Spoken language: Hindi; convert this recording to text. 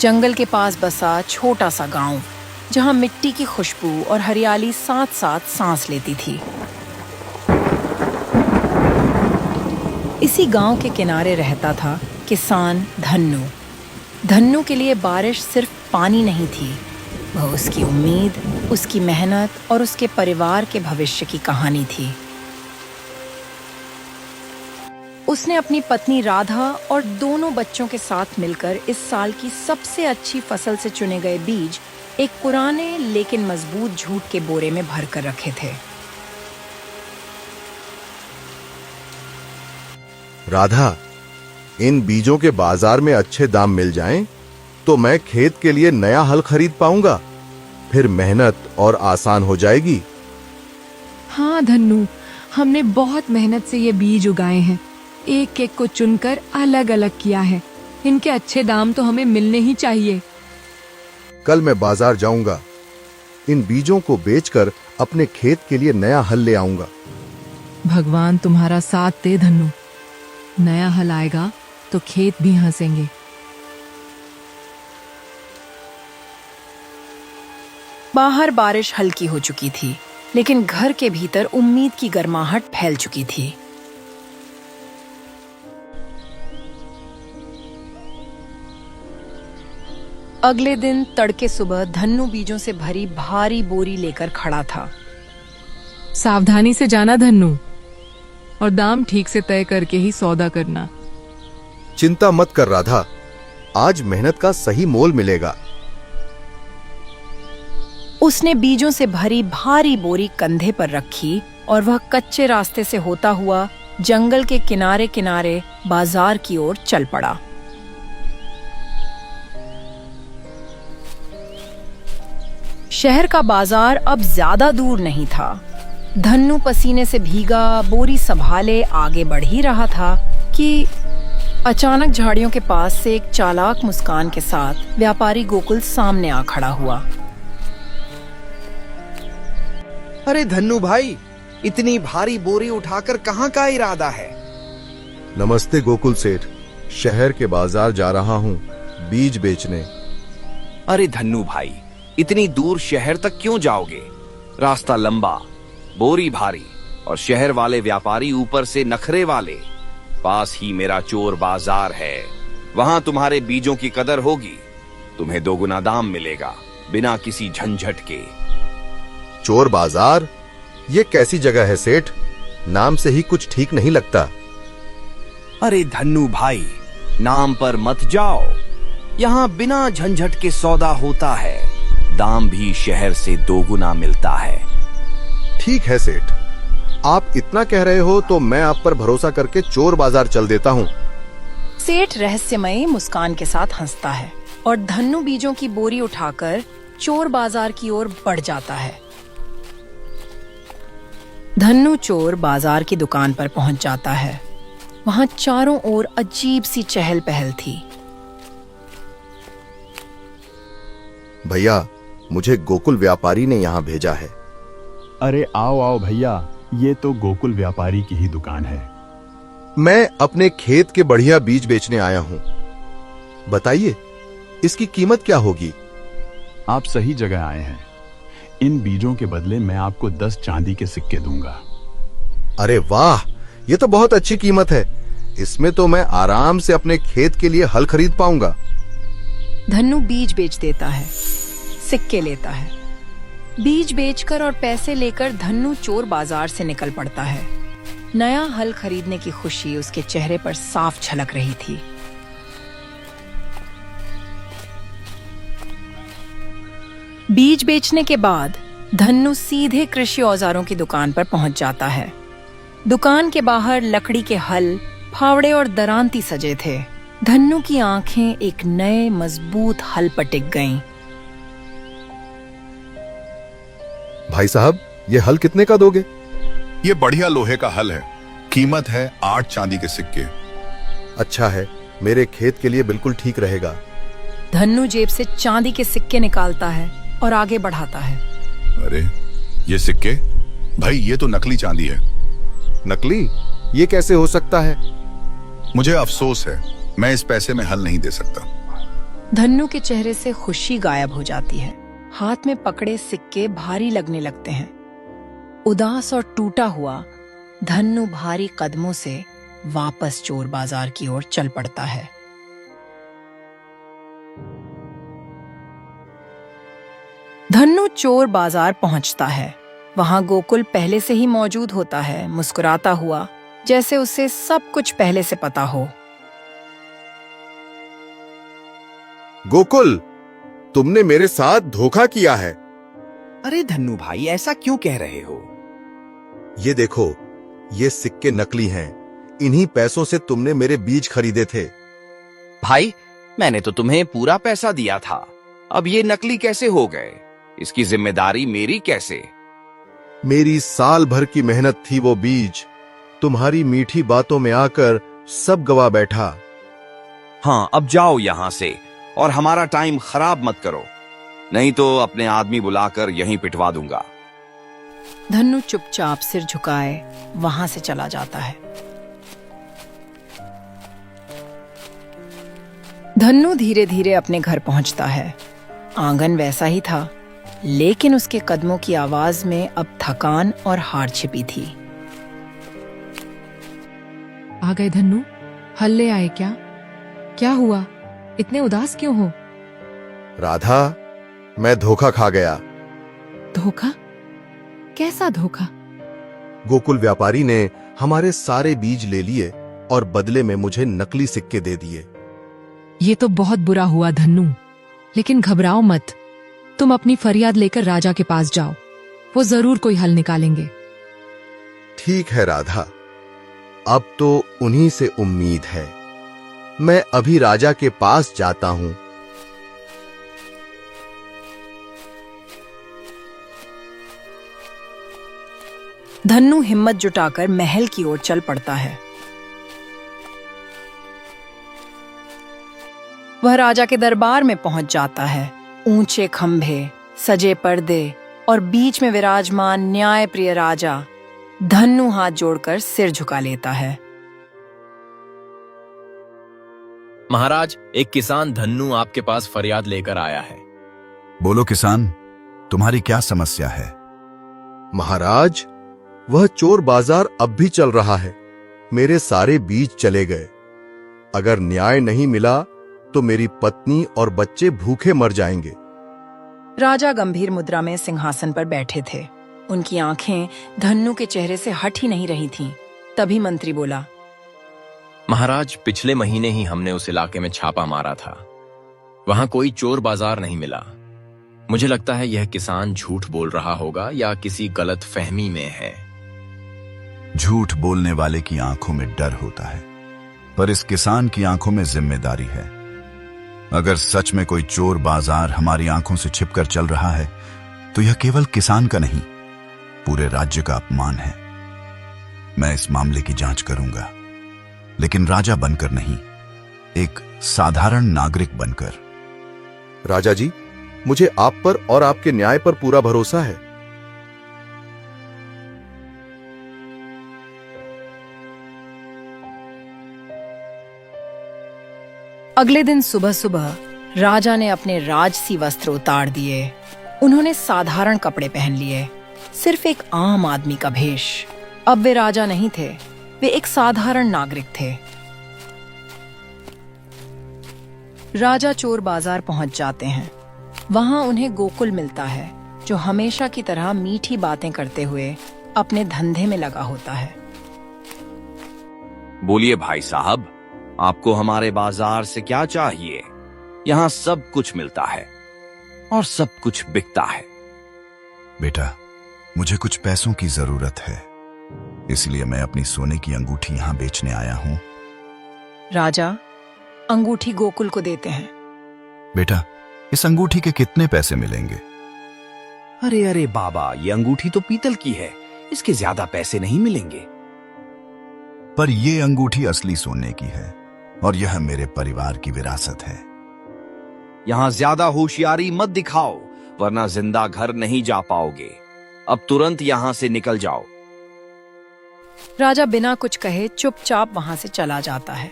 जंगल के पास बसा छोटा सा गांव, जहां मिट्टी की खुशबू और हरियाली साथ साथ सांस लेती थी। इसी गांव के किनारे रहता था किसान धन्नू। धन्नू के लिए बारिश सिर्फ पानी नहीं थी, वह उसकी उम्मीद, उसकी मेहनत और उसके परिवार के भविष्य की कहानी थी। उसने अपनी पत्नी राधा और दोनों बच्चों के साथ मिलकर इस साल की सबसे अच्छी फसल से चुने गए बीज एक पुराने लेकिन मजबूत जूट के बोरे में भरकर रखे थे। राधा, इन बीजों के बाजार में अच्छे दाम मिल जाएं, तो मैं खेत के लिए नया हल खरीद पाऊंगा। फिर मेहनत और आसान हो जाएगी। हाँ धन्नू, हमने बहुत मेहनत से ये बीज उगाए हैं। एक एक को चुनकर अलग अलग किया है। इनके अच्छे दाम तो हमें मिलने ही चाहिए। कल मैं बाजार जाऊंगा, इन बीजों को बेचकर अपने खेत के लिए नया हल ले आऊंगा। भगवान तुम्हारा साथ दे धन्नू। नया हल आएगा तो खेत भी हंसेंगे। बाहर बारिश हल्की हो चुकी थी, लेकिन घर के भीतर उम्मीद की गर्माहट फैल चुकी थी। अगले दिन तड़के सुबह धन्नू बीजों से भरी भारी बोरी लेकर खड़ा था। सावधानी से जाना धन्नू, और दाम ठीक से तय करके ही सौदा करना। चिंता मत कर राधा, आज मेहनत का सही मोल मिलेगा। उसने बीजों से भरी भारी बोरी कंधे पर रखी और वह कच्चे रास्ते से होता हुआ जंगल के किनारे किनारे बाजार की ओर चल पड़ा। शहर का बाजार अब ज्यादा दूर नहीं था। धन्नू पसीने से भीगा बोरी संभाले आगे बढ़ ही रहा था कि अचानक झाड़ियों के पास से एक चालाक मुस्कान के साथ व्यापारी गोकुल सामने आ खड़ा हुआ। अरे धन्नू भाई, इतनी भारी बोरी उठाकर कहाँ का इरादा है? नमस्ते गोकुल सेठ, शहर के बाजार जा रहा हूँ बीज बेचने। अरे धन्नू भाई, इतनी दूर शहर तक क्यों जाओगे? रास्ता लंबा, बोरी भारी और शहर वाले व्यापारी ऊपर से नखरे वाले। पास ही मेरा चोर बाजार है, वहां तुम्हारे बीजों की कदर होगी। तुम्हें दोगुना दाम मिलेगा बिना किसी झंझट के। चोर बाजार? ये कैसी जगह है सेठ? नाम से ही कुछ ठीक नहीं लगता। अरे धन्नू भाई, नाम पर मत जाओ। यहाँ बिना झंझट के सौदा होता है, दाम भी शहर से दोगुना मिलता है। ठीक है सेठ, आप इतना कह रहे हो तो मैं आप पर भरोसा करके चोर बाजार चल देता हूँ। सेठ रहस्यमयी मुस्कान के साथ हंसता है और धन्नू बीजों की बोरी उठाकर चोर बाजार की ओर बढ़ जाता है। धन्नू चोर बाजार की दुकान पर पहुंच जाता है। वहां चारों ओर अजीब सी चहल पहल थी। भैया, मुझे गोकुल व्यापारी ने यहाँ भेजा है। अरे आओ आओ भैया, ये तो गोकुल व्यापारी की ही दुकान है। मैं अपने खेत के बढ़िया बीज बेचने आया हूँ। बताइए, इसकी कीमत क्या होगी? आप सही जगह आए हैं। इन बीजों के बदले मैं आपको 10 चांदी के सिक्के दूंगा। अरे वाह, ये तो बहुत अच्छी कीमत है। इसमें तो मैं आराम से अपने खेत के लिए हल खरीद पाऊंगा। धन्नू बीज बेच देता है, सिक्के लेता है। बीज बेचकर और पैसे लेकर धन्नू चोर बाजार से निकल पड़ता है। नया हल खरीदने की खुशी उसके चेहरे पर साफ झलक रही थी। बीज बेचने के बाद धन्नू सीधे कृषि औजारों की दुकान पर पहुंच जाता है। दुकान के बाहर लकड़ी के हल, फावड़े और दरांती सजे थे। धन्नू की आंखें एक नए मजबूत हल पर टिक गईं। भाई साहब, ये हल कितने का दोगे? ये बढ़िया लोहे का हल है, कीमत है 8 चांदी के सिक्के। अच्छा है, मेरे खेत के लिए बिल्कुल ठीक रहेगा। धन्नू जेब से चांदी के सिक्के निकालता है और आगे बढ़ाता है। अरे ये सिक्के? भाई ये तो नकली चांदी है। नकली? ये कैसे हो सकता है? मुझे अफसोस है, मैं इस पैसे में हल नहीं दे सकता। धन्नु के चेहरे से खुशी गायब हो जाती है। हाथ में पकड़े सिक्के भारी लगने लगते हैं। उदास और टूटा हुआ धन्नु भारी कदमों से वापस चोर बाजार की ओर चल पड़ता है। धन्नु चोर बाजार पहुंचता है। वहां गोकुल पहले से ही मौजूद होता है, मुस्कुराता हुआ, जैसे उसे सब कुछ पहले से पता हो। गोकुल, तुमने मेरे साथ धोखा किया है। अरे धन्नु भाई, ऐसा क्यों कह रहे हो? ये देखो, ये सिक्के नकली हैं। इन्हीं पैसों से तुमने मेरे बीज खरीदे थे। भाई, मैंने तो तुम्हें पूरा पैसा दिया था। अब ये नकली कैसे हो गए? इसकी जिम्मेदारी मेरी कैसे? मेरी साल भर की मेहनत थी वो बीज। तुम्हारी मीठी बातों में आकर सब गवा बैठा। हाँ, अब जाओ यहां से और हमारा टाइम खराब मत करो, नहीं तो अपने आदमी बुलाकर यहीं पिटवा दूंगा। धन्नु चुपचाप सिर झुकाए वहां से चला जाता है। धन्नु धीरे धीरे अपने घर पहुंचता है। आंगन वैसा ही था, लेकिन उसके कदमों की आवाज में अब थकान और हार छिपी थी। आ गए धन्नु? हल्ले आए क्या? क्या हुआ? इतने उदास क्यों हो? राधा, मैं धोखा खा गया। धोखा? कैसा धोखा? गोकुल व्यापारी ने हमारे सारे बीज ले लिए और बदले में मुझे नकली सिक्के दे दिए। ये तो बहुत बुरा हुआ धन्नु, लेकिन घबराओ मत। तुम अपनी फरियाद लेकर राजा के पास जाओ, वो जरूर कोई हल निकालेंगे। ठीक है राधा, अब तो उन्हीं से उम्मीद है। मैं अभी राजा के पास जाता हूं। धन्नु हिम्मत जुटाकर महल की ओर चल पड़ता है। वह राजा के दरबार में पहुंच जाता है। ऊंचे खंभे, सजे पर्दे और बीच में विराजमान न्याय प्रिय राजा। धन्नु हाथ जोड़कर सिर झुका लेता है। महाराज, एक किसान धन्नु आपके पास फरियाद लेकर आया है। बोलो किसान, तुम्हारी क्या समस्या है? महाराज, वह चोर बाजार अब भी चल रहा है। मेरे सारे बीज चले गए। अगर न्याय नहीं मिला तो मेरी पत्नी और बच्चे भूखे मर जाएंगे। राजा गंभीर मुद्रा में सिंहासन पर बैठे थे। उनकी आंखें धन्नु के चेहरे से हट ही नहीं रही थीं। तभी मंत्री बोला, महाराज, पिछले महीने ही हमने उस इलाके में छापा मारा था। वहां कोई चोर बाजार नहीं मिला। मुझे लगता है यह किसान झूठ बोल रहा होगा या किसी गलत फहमी में है। झूठ बोलने वाले की आंखों में डर होता है, पर इस किसान की आंखों में जिम्मेदारी है। अगर सच में कोई चोर बाजार हमारी आंखों से छिपकर चल रहा है, तो यह केवल किसान का नहीं, पूरे राज्य का अपमान है। मैं इस मामले की जांच करूंगा, लेकिन राजा बनकर नहीं, एक साधारण नागरिक बनकर। राजा जी, मुझे आप पर और आपके न्याय पर पूरा भरोसा है। अगले दिन सुबह सुबह राजा ने अपने राजसी वस्त्र उतार दिए। उन्होंने साधारण कपड़े पहन लिए, सिर्फ एक आम आदमी का भेष। अब वे राजा नहीं थे, वे एक साधारण नागरिक थे। राजा चोर बाजार पहुंच जाते हैं। वहां उन्हें गोकुल मिलता है, जो हमेशा की तरह मीठी बातें करते हुए अपने धंधे में लगा होता है। बोलिए भाई साहब, आपको हमारे बाजार से क्या चाहिए? यहाँ सब कुछ मिलता है और सब कुछ बिकता है। बेटा, मुझे कुछ पैसों की जरूरत है, इसलिए मैं अपनी सोने की अंगूठी यहाँ बेचने आया हूँ। राजा अंगूठी गोकुल को देते हैं। बेटा, इस अंगूठी के कितने पैसे मिलेंगे? अरे अरे बाबा, ये अंगूठी तो पीतल की है, इसके ज्यादा पैसे नहीं मिलेंगे। पर यह अंगूठी असली सोने की है और यह मेरे परिवार की विरासत है। यहाँ ज्यादा होशियारी मत दिखाओ, वरना जिंदा घर नहीं जा पाओगे। अब तुरंत यहाँ से निकल जाओ। राजा बिना कुछ कहे चुपचाप वहां से चला जाता है।